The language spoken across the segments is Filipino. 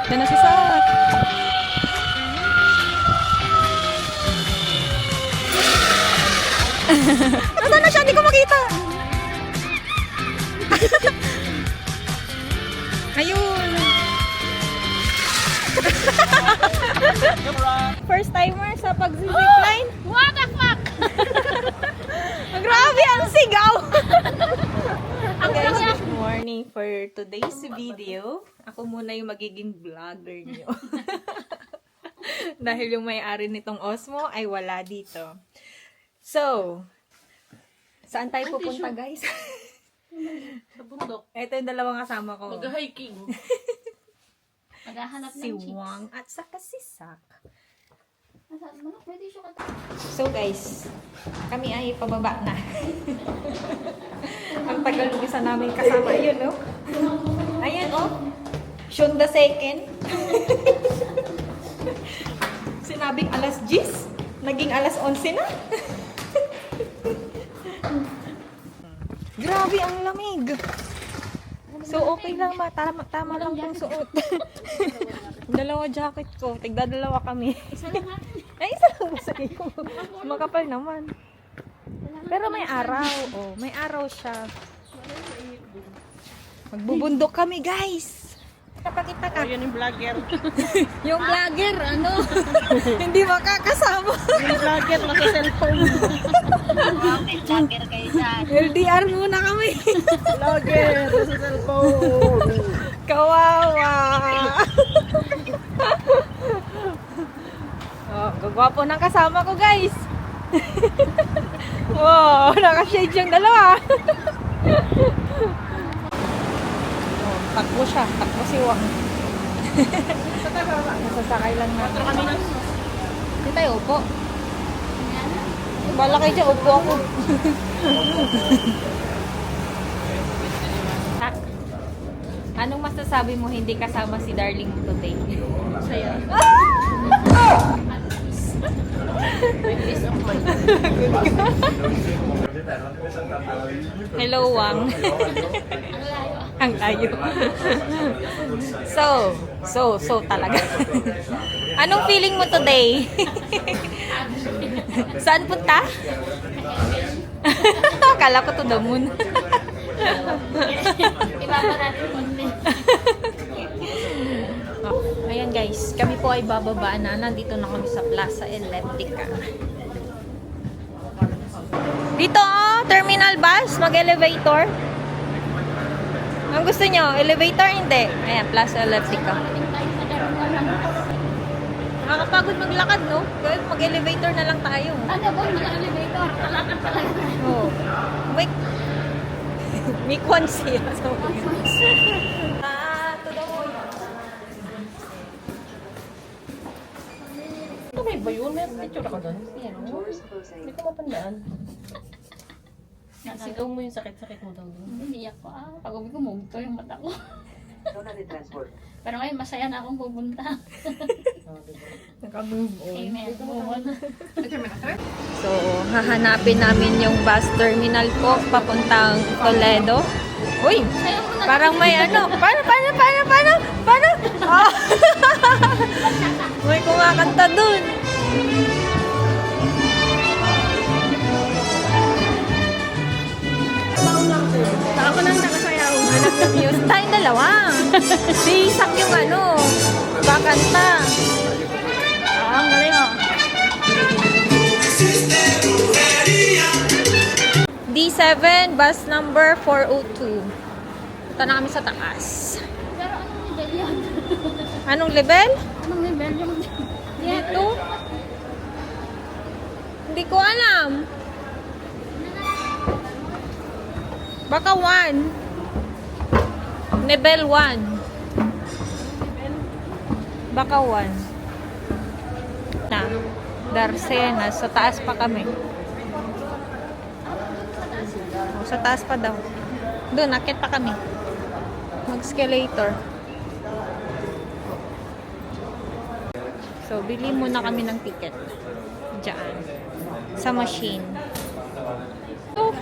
Yan na si Sak. Nasaan na siya? Hindi ko makita. Ayun. First timer sa pag-zipline. What the fuck? Grabe ang sigaw. Guys, good morning. For today's video, ako muna yung magiging vlogger niyo. Dahil yung may-ari nitong Osmo ay wala dito. So, saan tayo pupunta, guys? Sa bundok. Ito yung dalawang kasama ko. Mag-hiking. Maghahanap ng Si chicks. Wang at saka si Sak. Nasaan mo na? Pwede siya kata. So guys, kami ay pababa na. Ang tagal ng isa namin kasama. Ayun, no? Ayan, oh. Sean the second. Sinabing alas 10. Naging alas 11 na. Grabe ang lamig. So okay lang ba? Tama lang itong suot. Dalawa jacket ko. Tigda-dalawa kami. Isa lang ha? Ay, isa lang ba sa'yo? Makapal naman. Pero may araw. Oh, may araw siya. Magbubundok kami, guys. Kapakita ka. Yun yung vlogger. Yung vlogger, ano? Hindi makakasama. Yung vlogger nasa cellphone. Wow, may vlogger kayo dyan. LDR muna kami. Vlogger nasa cellphone. Kawawa. Oh, gagwapo ng kasama ko, guys. Wow, naka-shade yung dalawa. Oh, takbo siya. Takbo si Wang. Nasasakay lang natin. Hindi tayo upo. Bala kayo dyan, upo ako. Tak. Anong masasabi mo hindi kasama si Darling today? Saya. Hello, Wang. Ang layo. So talaga. Anong feeling mo today? Saan punta? Akala ko to the moon. Ibaba natin konti. Ayan guys, kami po ay bababa na. Nandito na kami sa Plaza Elliptica. Dito oh, terminal bus, mag-elevator. Ang gusto nyo, elevator hindi? Ayan, Plaza Elliptica. Nakakapagod maglakad, no? Kaya mag-elevator na lang tayo. Ano ba? Mag-elevator. Kalakad talaga. Oh. May kwan siya. To the moon. Ito may ba yun? May picture ako doon. Hindi ko mapandaan. Sigaw mo yung sakit-sakit mo daw doon. Hindi ako Pag uwi ko, mumto yung mata ko. Pero ngayon, masaya na akong pupunta. Naka-move on. Amen. So, hahanapin namin yung bus terminal po papuntang Toledo. Uy! Parang may ano. Paano? Oh. May kumakanta dun. Ako nang nakasayaw. Anak ng news. Tayong dalawa. Si Isak yung ano. Bakanta. Ang galing oh. D7, bus number 402. Punta na kami sa taas. Pero anong level yan? Anong level? Anong level yung... Dito? Hindi ko alam. Baka 1. Level 1. Baka 1. Na. Darcena. Sa taas pa kami. Oh, sa taas pa daw. Doon, akit pa kami. Mag-escalator. So, bili muna kami ng ticket. Diyan. Sa machine. Oh.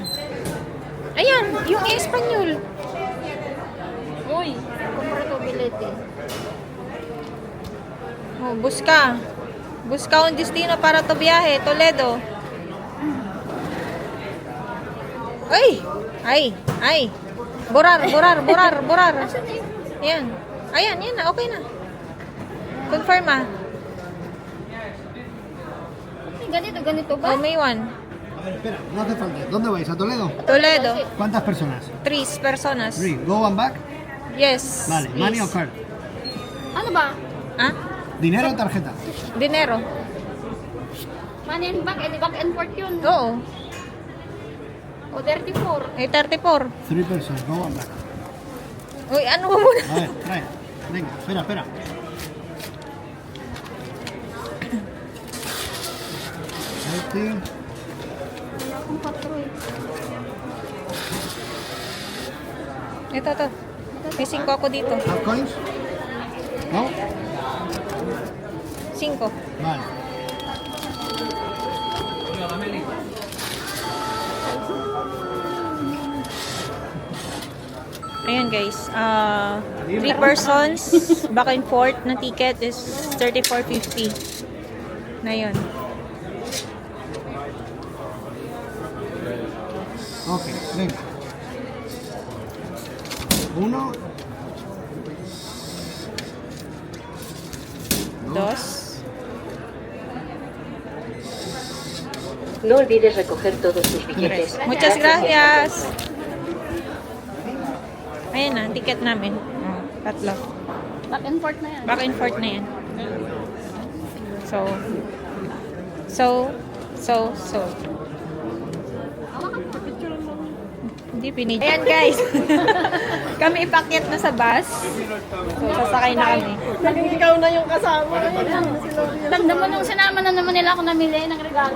Ayan, yung Espanyol. Uy, compatibility. Oh, busca. Busca un destino para tu viaje, Toledo. Ay! Ay! Ay! Borar, borar, borar, borar. Yan. Ayan, yan na. Okay na. Confirm ah. Ganito ba? Oh, may one. A ver, espera, no hace falta. ¿Dónde vais? ¿A Toledo? Toledo. ¿Cuántas personas? 3 personas. 3. ¿Go and back? Yes. Vale. please. ¿Money o card? Ano ba? Ah? ¿Dinero o tarjeta? Dinero. Money and back, back and forth yun. Oo. O 34. Eh, 34. 3 personas. Go and back. Uy, ano mo muna? A ver, trae. Venga, espera, espera. Este. Wala akong 4 eh. Ito. May 5 ako dito. ¿Half coins? ¿No? 5. Vale. Ayan guys, 3 persons, back and forth na ticket is 34.50. Na yun. Ok, venga. 1. 2. No olvides recoger todos tus billetes. Muchas gracias. Ayan na, ticket namin. Tatlo. Back and forth na yan. Back and forth na yan. So. Hindi pinig. Ayan guys. Kami ipakyat na sa bus. So, sasakay na kami. Naging ikaw na yung kasama. Tanda mo nung sinama na naman nila ako namili ng regalo.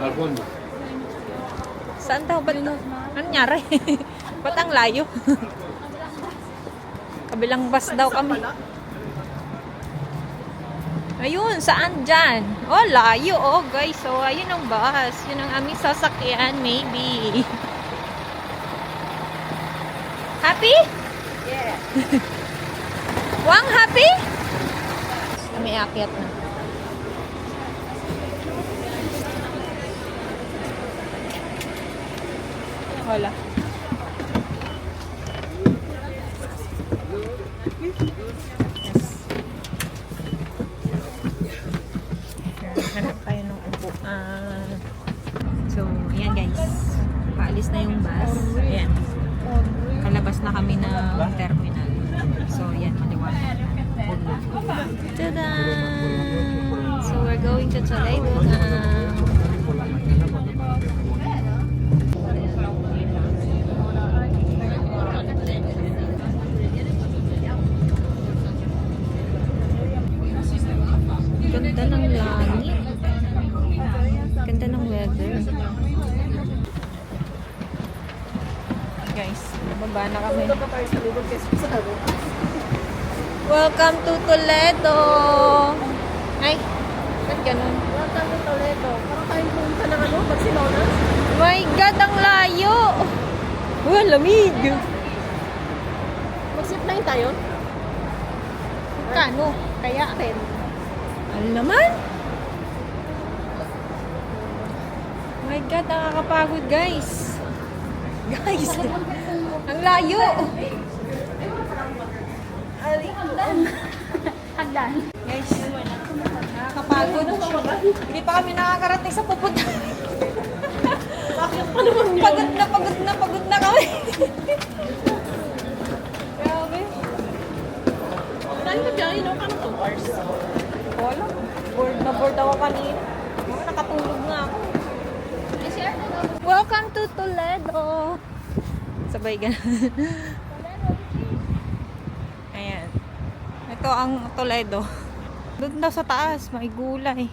Saan daw? Ba't ano nangyari? Ba't ang layo? Kabilang bus daw kami. Ayun, saan dyan? Oh, layo. Oh, guys. So, ayun ang bus. Yun ang aming sasakyan, maybe. Happy? Yeah. Wang, happy? Kami akyat na. Wala. Hanap tayo ng upuan. So, ayan guys. Paalis na yung bus. Ayan. Kalabas na kami ng terminal. So, ayan. Maliwanag. Tada! So, we're going to Toledo now. Ganda ng langit. Ganda ng weather. Guys, baba na kami. Welcome to Toledo! Ay, ba't ganun? Welcome to Toledo. Parang tayo pumunta ng ano, Barcelona. My God, ang layo! Uy, ang lamig! Mag-zipline tayo. Kano? Kaya, 10. ano naman? My God, nakakapagod guys. Guys, ang layo! Hagdan. Guys, nakakapagod. Hindi pa kami nakakarating sa pupunta. Bakit pa naman yun? Pagod na kami. Grabe. Saan ka biyahe, no? Paano 2 hours? Wala. Bored ako kanina. Nakatulog nga ako. Welcome to Toledo. Sabay ganun. Ayan. Ito ang Toledo. Doon daw sa taas, may gulay.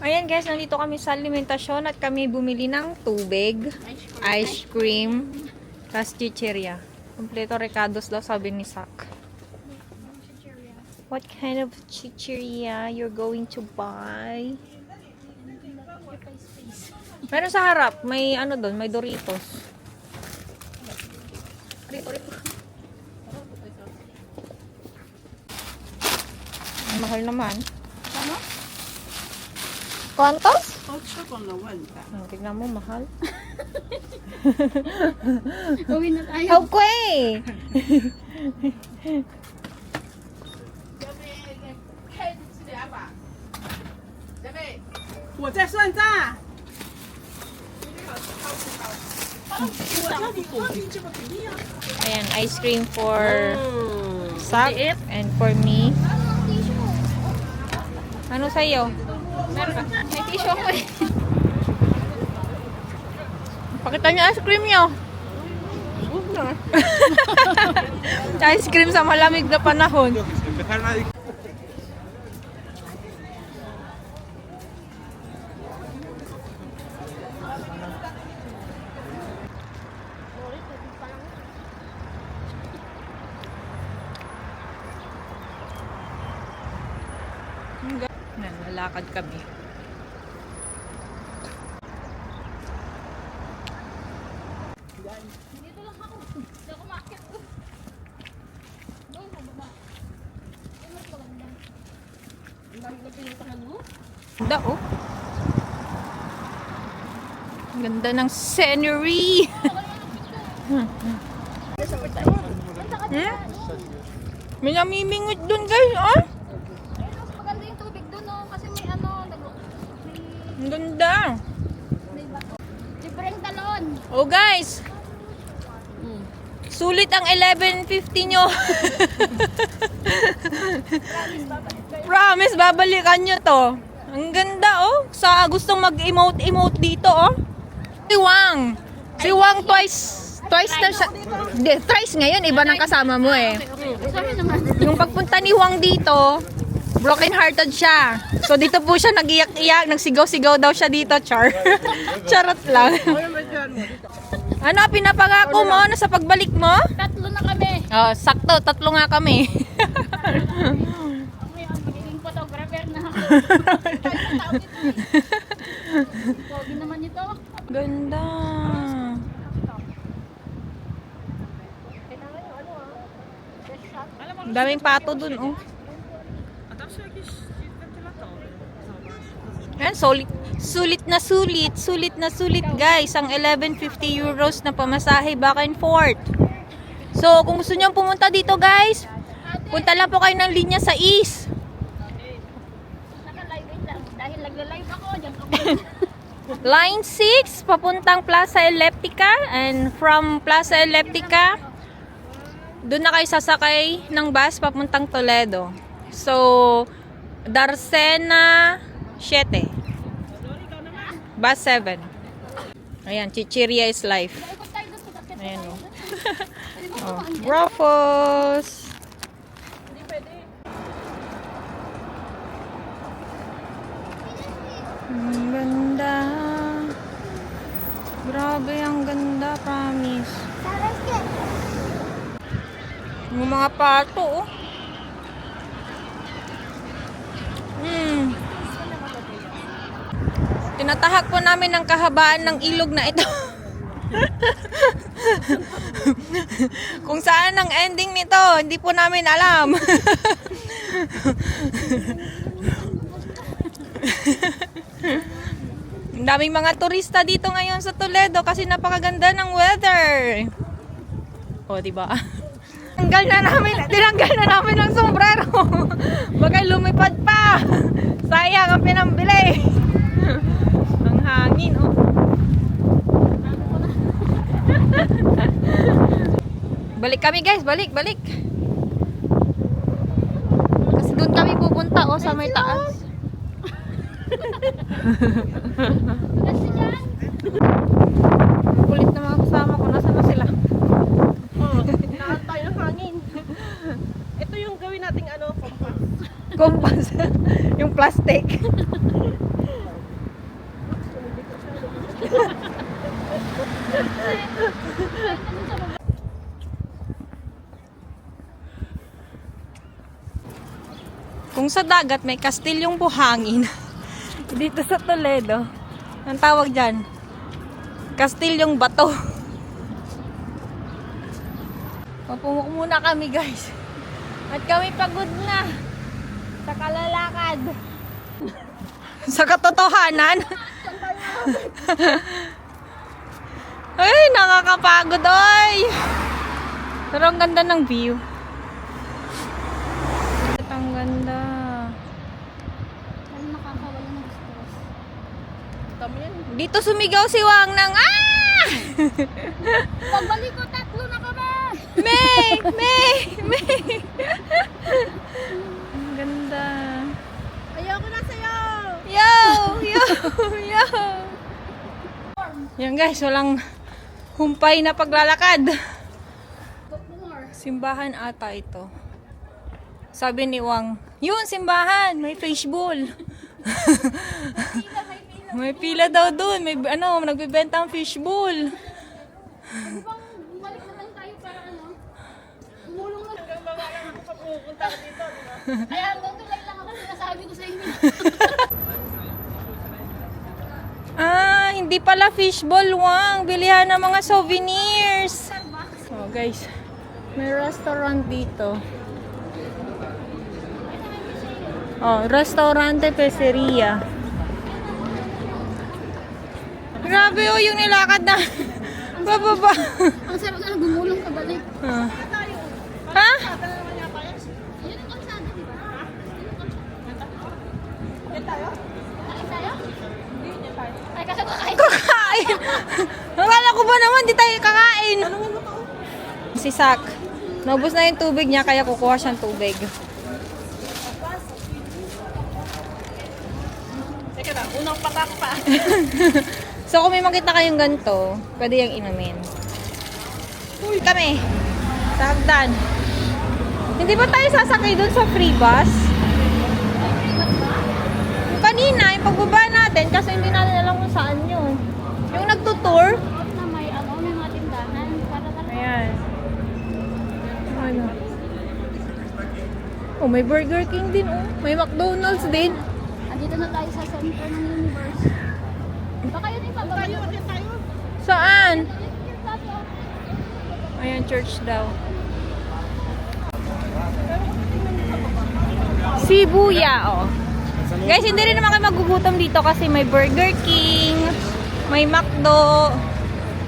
Ayan guys, nandito kami sa alimentasyon at kami bumili ng tubig, ice cream, tas chichirya. Kompleto recados daw sabi ni Sak. What kind of chichirya you're going to buy? Meron sa harap, may ano doon, may Doritos. mahal naman. Ano? ¿Cuántos? 8.90. Tignan mo, mahal. Uwi na tayo. Okay. 我在算账。我叫你放进这个比例啊。 Ayan, ice cream for Sak and for me. Ano sa'yo? May tissue ako eh. Pakita niyo ice cream niyo. Ice cream sa malamig na panahon. Lalakad kami. Dito lang ako. Hindi ako makakit. Doon, baba. Ay, mas maganda. Ang dami na pinuntahan mo? Ganda oh. Ang ganda ng scenery. May namimingot dun guys, ah. Ay, mas maganda yung tubig doon, oh. Kasi may ano, Ang ganda. may bato. Libreng talon. Oh guys, sulit ang 11.50 nyo. Promise, babalikan nyo to. Ang ganda oh. Sa gustong mag-emote dito oh. Si Wang. Si Wang twice na siya. Hindi, thrice ngayon. Iba ng kasama mo eh. Sorry naman. Yung pagpunta ni Wang dito, broken hearted siya. So dito po siya nagiyak-iyak, nagsigaw-sigaw daw siya dito, char. Charot lang. Ano, pinapangako mo na sa pagbalik mo? Tatlo na kami. Oh, sakto, tatlo nga kami. May magiging photographer na ako. Pogi naman ito. Ganda. Ang daming pato dun, oh. Ayan, sulit na sulit guys, ang 11.50 euros na pamasahe back and forth. So, kung gusto nyo pumunta dito guys, punta lang po kayo ng linya sa East. Naka-live lang. Dahil nagla-live ako, dyan ako. Line 6, papuntang Plaza Elliptica, and from Plaza Elliptica, doon na kayo sasakay ng bus papuntang Toledo. So, Darcena 7. Bus 7. Ayan, Chichiria is life. Ikot tayo doon sa basket. Ayan o. Oh, Brofos. Ang ganda. Grabe, ang ganda, promise. Yung mga pato, oh. Tinatahak po namin ang kahabaan ng ilog na ito. Kung saan ang ending nito, hindi po namin alam. Ang daming mga turista dito ngayon sa Toledo kasi napakaganda ng weather. O, diba? Tinanggal na namin ang sombrero. Baka lumipad pa. Sayang ang pinambili. Ang hangin, oh. Balik kami guys, balik. Kasi doon kami pupunta, oh, sa may taas. Kasi dyan. Kulit na mga kasama ko, nasa na sila? Nakal tayo ng hangin. Ito yung gawin nating ano, compass. Kompas. Yung plastic. Kung sa dagat may kastilyong buhangin. Dito sa Toledo, ang tawag dyan, kastilyong bato. Papumuk muna kami guys. At kami pagod na. Sa kalalakad. Sa katotohanan. Ay, nakakapagod, oy. Pero ang ganda ng view. Ang ganda. Ano nakakawala ng stress. Tama yan. Dito sumigaw si Wang ng ah! Pagbalik ko, 3 na kami! May! May! May! Ang ganda. Ayoko na sa'yo! Yo! Yo! Yo! Yan guys, walang humpay na paglalakad. Simbahan ata ito. Sabi ni Wang, yun, simbahan, may fishbowl. May pila daw dun, may nagbebenta ang fishbowl. Bumalik na lang tayo para umulong na. Hanggang mga lang ako pag pupunta ka dito, di ba? Kaya hanggang tulay lang ako sinasabi ko sa inyo. Ah, hindi pala fishbowl, Wang. Bilihan ng mga souvenirs. Oh, guys, may restaurant dito. Oh, restaurante pizzeria. Grabe oh, yung nilakad na. Bababa. Ang sarap na gumulong ka balik. Ah. Ha? Yun ang kalsada, di ba? Yan tayo? Kain tayo? Hindi, yan tayo. Ay, kasi kakain. Kakain. Akala ko ba naman di tayo kakain? Si Sak. Naubos na yung tubig niya kaya kukuha siyang tubig. Teka na, unang patak pa. So kung may makita kayong ganito, pwede yung inumin. Uy, kami. Sa hagdan. Hindi ba tayo sasakay dun sa free bus? Yung kanina, yung pagbaba natin, kasi hindi natin alam kung saan yun. Yung nagtutour. Na may mga tindahan. Para talaga. Ayan. Ano? Oh, may Burger King din, oh. May McDonald's din. Andito na tayo sa center ng universe. Baka yun yung pababa. Tayo. Saan? Ayan, church daw. Shibuya, oh. Guys, hindi rin naman kayo magugutom dito kasi may Burger King, may McDo,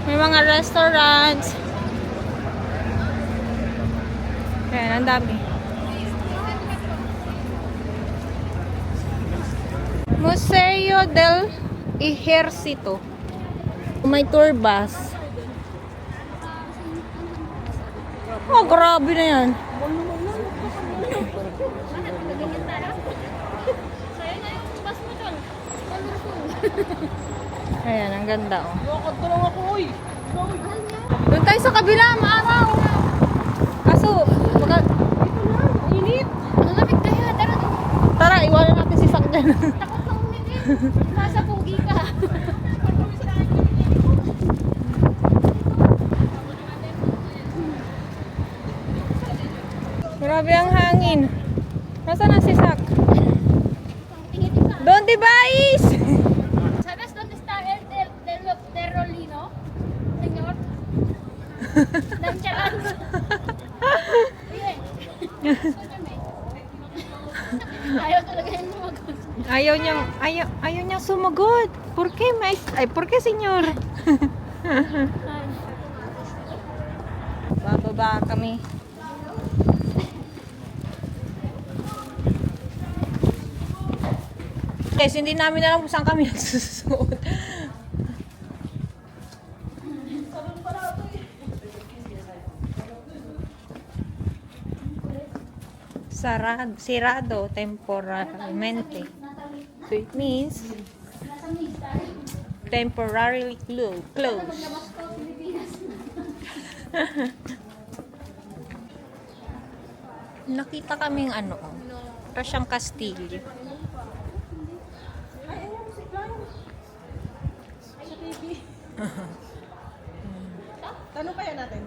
may mga restaurants. Ayan, ang dami. Museo del Ejercito. May tour bus. Oh, grabe na yan. Sa'yo na yung bus mo dyan. Colorful. Ayan, ang ganda, oh. Lokod ko lang ako, uy. Doon tayo sa kabila, maaraw. Kaso, baka... Init. Ang lamig kaya. Tara, iwanan natin si Sak dyan. Takot na umitin. Nasa pugi ka. Grabe ang hangin. Nasaan na si Sak? Tingitin ka. Doon, di Bais! ¿Sabes dónde está el terrolino? Señor. Lancharan. Oye, escúchame. Ayaw talaga yung sumagot. Ayaw niyang sumagot. ¿Por qué, maestra? Ay, ¿por qué, señor? Ay. Bababa kami. Guys, hindi namin alam kung saan kami nagsusuot. Sirado temporalmente. So it means temporarily closed. Nakita kaming ito siyang kastilyo. Tanong kaya natin.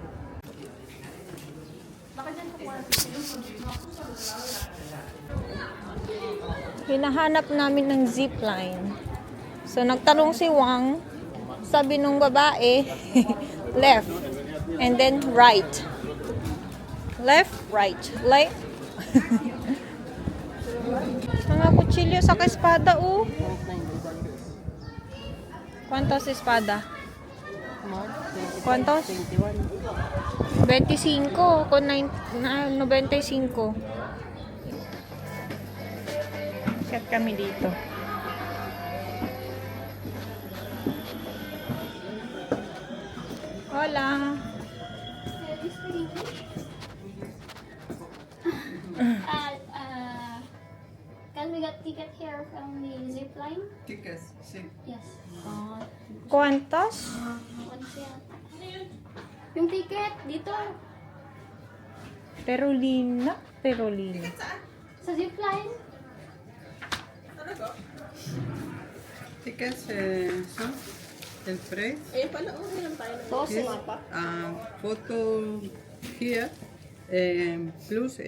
Hinahanap namin ng zipline. So, nagtanong si Wang. Sabi nung babae, left. And then, right. Left, right. Left. Mga kutsilyo sa espada, oh. ¿Cuántos espada? ¿Cuántos? 25 con 95. Sikat kami dito. Hola. Can we get ticket here from the zip line? Tickets, sí. Yes. ¿Cuántos? Yung ticket dito Perolina. sa zip line. Tickets son el price. Ayun pala, lang tayo ng Sauce. mapa. Photo here plus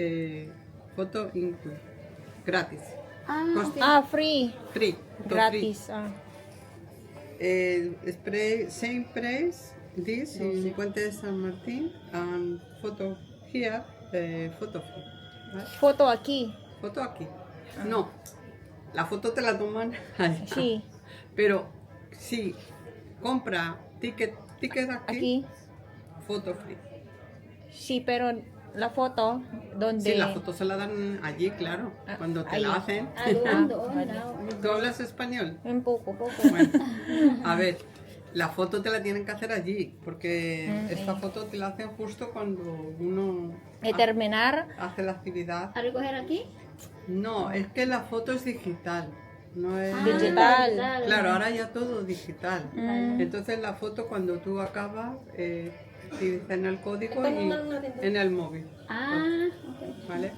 photo include gratis. Okay. Ah, free. Free. photo Gratis. Ah. Free. Spray same price. This in Puente de San Martín and photo here photo free. ¿Vale? Foto aquí. Foto aquí. No. La foto te la toman allá. Sí. Pero si compra ticket aquí. Aquí. Foto free. Sí, pero la foto, ¿dónde? Sí, la foto se la dan allí, claro, cuando te ahí. la hacen. Doon daw. ¿Tú hablas español? Un poco. Bueno, a ver, la foto te la tienen que hacer allí, porque esta foto te la hacen justo cuando uno Terminar. hace la actividad. A recoger aquí? No, es que la foto es digital, no es... Digital. Claro, ahora ya todo digital. Entonces la foto cuando tú acabas, te dicen el código y en el móvil. Ok. ¿Vale?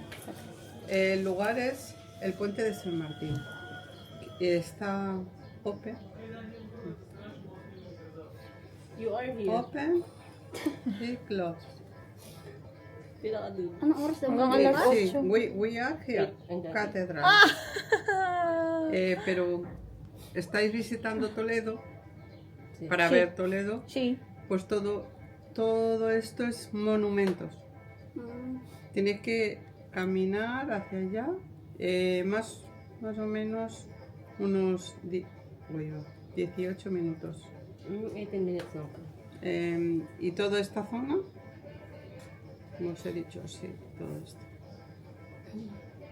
El lugar es el Puente de San Martín. Está open. You are here. Open y close. Pinaka-dito. Anong oras daw? Hanggang Mga alas Sí, 8. we are here, Catedral. Pero estáis visitando Toledo para Sí. ver Toledo, Sí. pues todo esto es monumentos. Tienes que caminar hacia allá, más o menos unos 18 minutos. 18 minutes no. Y toda esta zona, como os he dicho, sí, todo esto.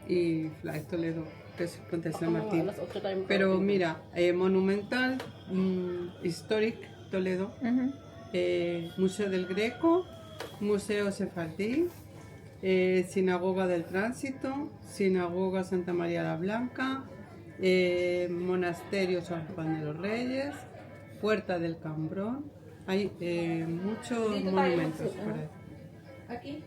Y Fly Toledo, que es Puente de San Martín. Alas 8 tayo Pero mira, Monumental, Historic Toledo, Ujú. Museo del Greco, Museo Sefardí, Sinagoga del Tránsito, Sinagoga Santa María la Blanca, Monasterio San Juan de los Reyes, Puerta del Cambrón. Hay muchos monumentos por ahí. Aquí.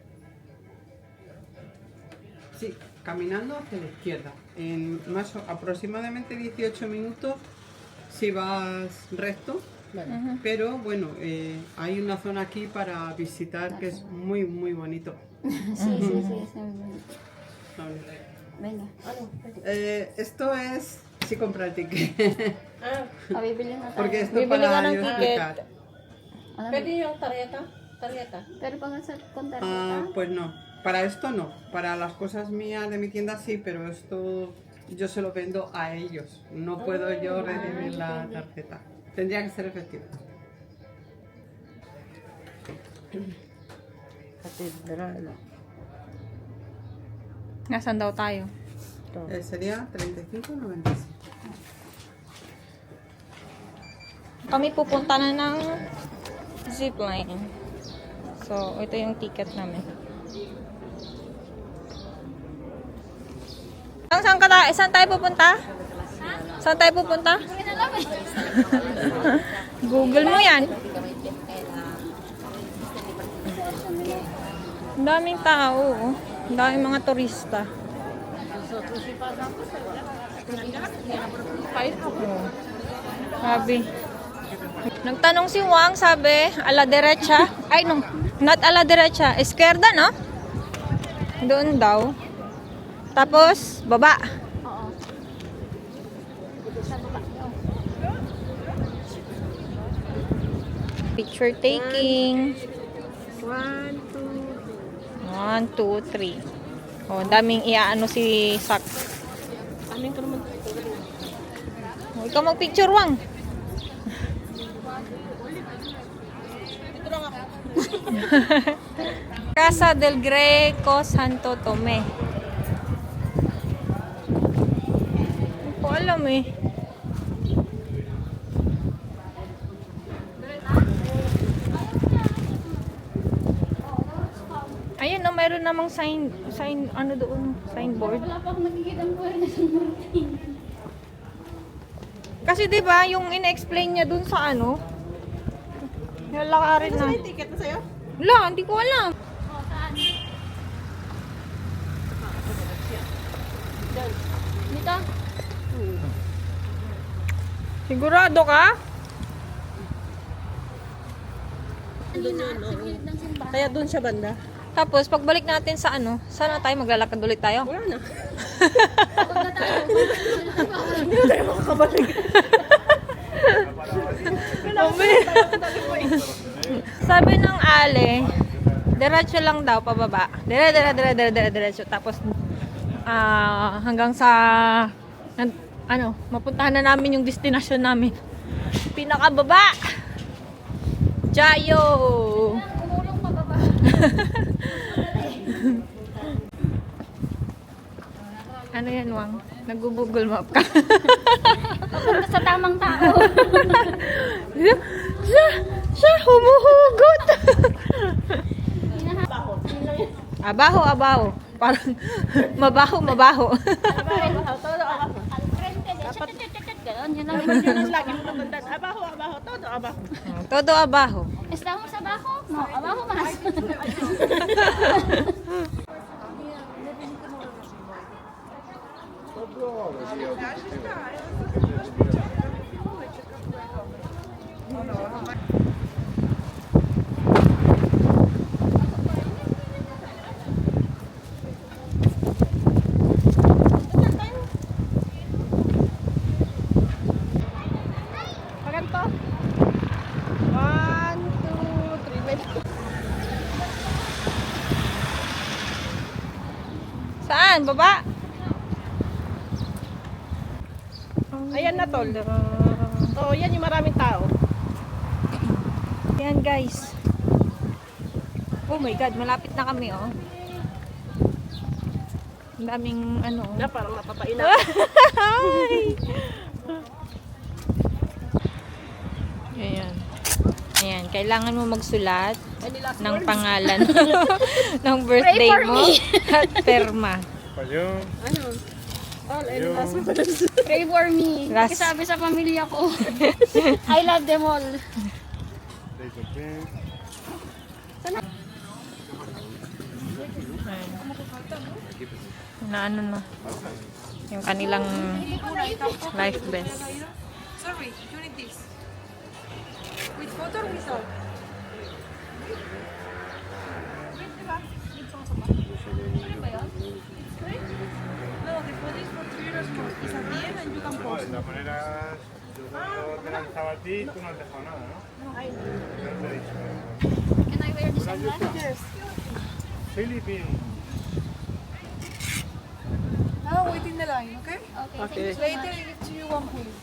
Sí, caminando hacia la izquierda. En aproximadamente 18 minutos si vas recto. Vale. Pero bueno, hay una zona aquí para visitar que es muy bonito. Sí. Vale. Venga. Esto es si compra el ticket. Bibili na tayo. Porque esto Bibili ka para ng yo ticket. explicar. Pwede yung tarjeta? Tarjeta. Pero pag con tarjeta, Pues no, para esto no. Para las cosas mías de mi tienda sí, pero esto yo se lo vendo a ellos. No puedo yo recibir la tarjeta. Tendría que ser efectivo. Nasaan daw tayo? Sería 35.95. Kami pupunta na ng zipline. So, ito yung ticket namin. Saan tayo pupunta? Saan tayo pupunta? Google mo yan. Ang daming tao. Oh. Ang daming mga turista. Sabi. Nagtanong si Wang, sabi, a la derecha. Ay, no. Not a la derecha. Izquierda, no? Doon daw. Tapos, baba. Picture taking. 1, 2, 3. Oh, daming iaano si Sak. Anin ko naman. Ikaw mag-picture, Wang. Dito lang ako. Casa del Greco Santo Tome. Hindi ko alam eh. Ayun na, mayroon namang sign, ano doon, signboard. Wala pa akong nakikita ang buhay na San Martin. Kasi 'di ba, yung ina-explain niya doon sa ano, yung lakarin na. May ticket na sa'yo? Wala, hindi ko alam. Oh, saan? Dito? Sigurado ka? Kanina, sa gilid ng simbahan. Kaya doon siya banda. Tapos, pagbalik natin sa ano, sana tayo maglalakad ulit tayo? Wala na. Pagod na tayo. Hindi na tayo makakabalik. Sabi ng Ale, diretso lang daw pababa. Diretso. Tapos, hanggang sa, mapuntahan na namin yung destination namin. Pinakababa! Jayo! Kumulong pababa. Ano yan, Wang? Nag-google map ka. Papunta sa tamang tao. Siya, humuhugot! Abaho. Parang, mabaho. Al frente de Ganon, yun lang. Yun ang lagi mo natandaan. Abaho. Todo abaho. Todo abaho. Estamos abajo? No, abajo más. Paganto. 1, 2, 3. Wait. Saan? Baba? Ayan na, tol. Oh, yan yung maraming tao. Yan, guys. Oh my God, malapit na kami, oh. Ang daming, ano. Na, parang napapain na. Hi! Ayan, kailangan mo magsulat ng pangalan ng birthday Pray for mo me. at perma. All and last one. Pray for me. Last. Kasi sabi sa pamilya ko, I love them all. Na ano na. Yung kanilang life vest. Sorry, you need this. With photo or without? No, the photo is for 3 years more. It's at the end and you can De post. todas maneras, yo cuando te lanzaba a ti, tú no has dejado nada, ¿no? No te he dicho. Can I wear this sunglasses? Philippines. Now wait in the line, okay? Okay, Okay. thank you so Later, much. I give to you one point.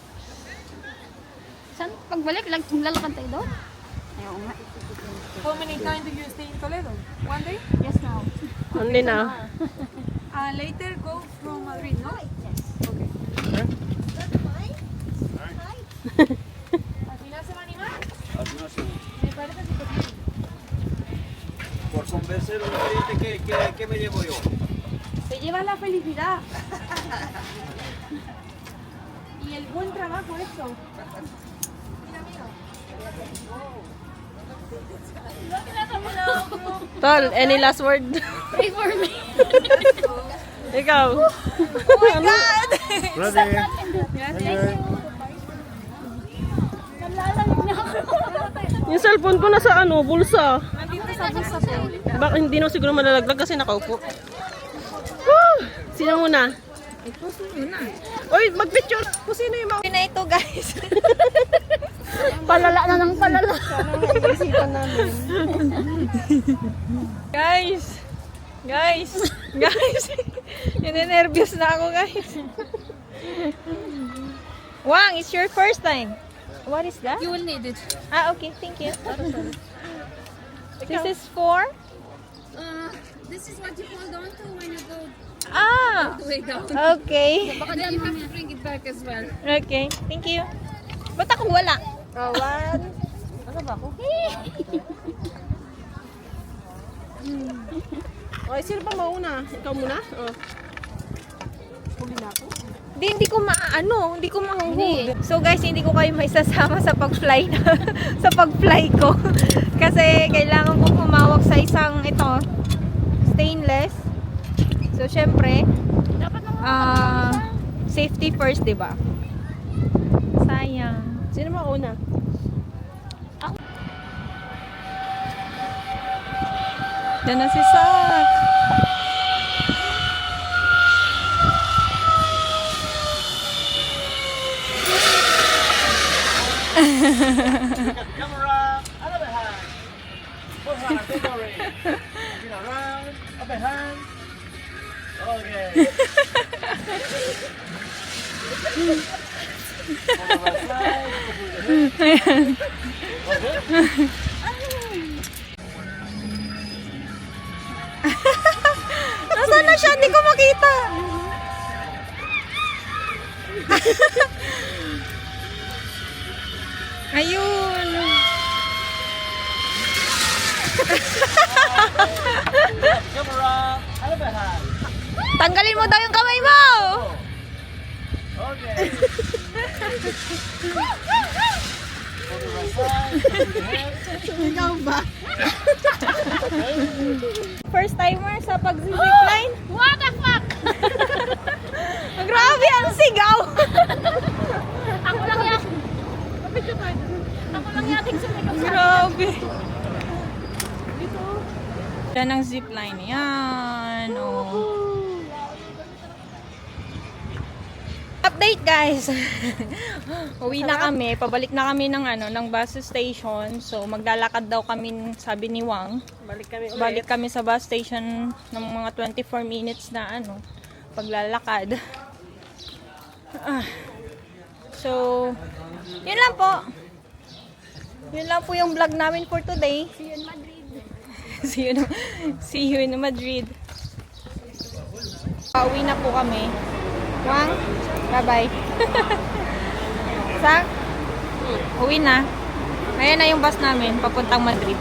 Saan? Pagbalik, lalakad tayo doon? Ayaw nga. How many times do you stay in Toledo? One day? Yes, now. Only na. Later go from Madrid, no? Okay. ¿Al final se va a animar? Me parece súper bien. Por convencer a un cliente, ¿qué me llevo yo? Te llevas la felicidad. Y el buen trabajo hecho. Mira, mira. Tol, any last word? Pray for me. Ikaw. Brother. Thank you. Nalalamig na ako. Yung cellphone ko nasa ano, bulsa. Nandito sa bulsa ko. Baka hindi na siguro malalaglag kasi nakaupo. Woo! Sino muna? Ito, muna. Uy, mag-picture. Kung sino yung mga... Na ito, guys. Palala na ng palala. Isipan namin. Guys! Ninenervyos na ako, guys. Wang, it's your first time. What is that? You will need it. Ah, okay. Thank you. This is for? This is what you hold on to when you go Ah, way down. okay. But then you have to bring it back as well. Okay. Thank you. Ba't ako wala? One. Ano ba ako? Okay, sino pa mauna? Ikaw muna? Oh. Huli na ako. Hindi ko hindi ko mahuhuli. So guys, hindi ko kayo maisasama sa pag-fly sa pag-fly ko. Kasi kailangan kong humawak sa isang stainless. So syempre, safety first, 'di ba? Sayang. Sino mauna? Diyan na si Sak. Camera, out of the hand. Both hands, don't worry. Spin around, up the hand. Okay. On the right side, put the head. Okay. Nasaan na siya? Hindi ko makita. Ayun. Camera, out of the hand. Tanggalin mo daw yung kamay mo. Okay. On the right side, put the head. Ikaw ba? First timer sa pag-zipline. What the fuck? Grabe ang sigaw. Ako lang yan. Ako lang yating sumigaw sa Grabe. Yan ang zipline. Yan. Oh. Update guys. Uwi na kami, pabalik na kami ng bus station. So maglalakad daw kami, sabi ni Wang. Balik kami sa bus station ng mga 24 minutes na paglalakad. So yun lang po. Yun lang po yung vlog namin for today. See you in Madrid. Pauwi na po kami. Wang, bye-bye. Sak, uwi na. Ayan na yung bus namin, papuntang Madrid.